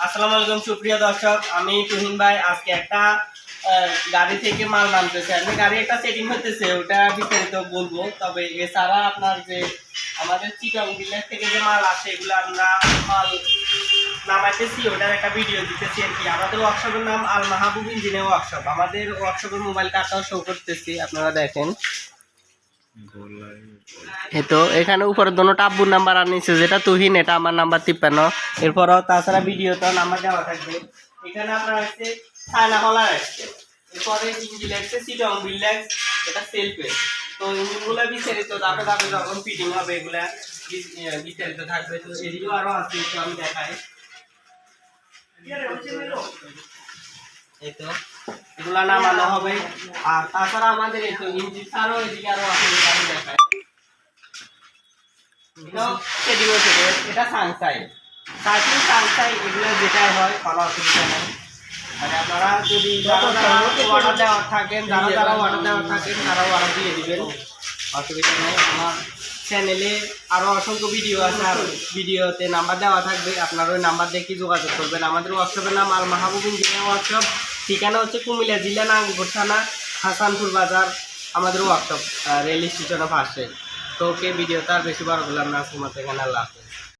আসসালামু আলাইকুম সুপ্রিয় দর্শক, আমি তুহিন ভাই। আজকে একটা গাড়ি থেকে মাল নামতেছে, আমি গাড়ি একটা সেটিং হতেছে, ওটা বিস্তারিত বলবো। তবে এছাড়া আপনার যে আমাদের চিটং বিলেজ থেকে যে মাল আসে, এগুলো আমরা মাল নামাইতেছি, ওটার একটা ভিডিও দিতেছি আর কি। আমাদের ওয়ার্কশপের নাম আল মাহবুব ইঞ্জিনিয়ার ওয়ার্কশপ। আমাদের ওয়ার্কশপের মোবাইল কার্ডটাও শো করতেছি, আপনারা দেখেন। তো এখানে উপরে দোনো আব্বুর নাম্বার আনিছে, যেটা তুহিন, এটা আমার নাম্বার 53। এরপরও তাছাড়া ভিডিওতে নাম্বার দেওয়া থাকবে। এখানে আপনার হচ্ছে চায়না কলার আসছে, এরপরে ইঞ্জিন আসছে চিটং বিল্ডাক্স, এটা সেলফে। তো ইঞ্জিনগুলো বিস্তারিত ধাপে ধাপে যখন ফিটিং হবে এগুলা বিস্তারিত থাকবে। তো এদিকেও আরো আছে, একটু আমি দেখাই। এই তো এগুলা নামানো হবে। আর তাছাড়া আমাদের এই তো ইঞ্জিন ছাড়াও এদিকে আরো আছে, আমি দেখাই। এটা সাংসাই সাইকেল সাংসাই, এগুলো যেটাই হয় কোনো অসুবিধা নেই। মানে আপনারা যদি অর্ডার দেওয়ার থাকেন, যারা অর্ডার দেওয়ার থাকেন তারাও অর্ডার দিয়ে দিবেন, অসুবিধা নেই। আমার চ্যানেলে আরও অসংখ্য ভিডিও আছে, আর ভিডিওতে নাম্বার দেওয়া থাকবে, আপনারা ওই নাম্বার দেখে যোগাযোগ করবেন। আমাদের ওয়ার্কশপের নাম আল মাহবুব ইঞ্জিনিয়ার ওয়ার্কশপ। ঠিকানা হচ্ছে কুমিল্লা জেলা নাঙ্গলকোট থানা, হাসানপুর বাজার। আমাদের ওয়ার্কশপ রেল স্টেশনের পাশে। তো ওকে, ভিডিওটা আর বেশি বড় করলাম না, আজকের মতো এখানে আল্লাহ হাফেজ।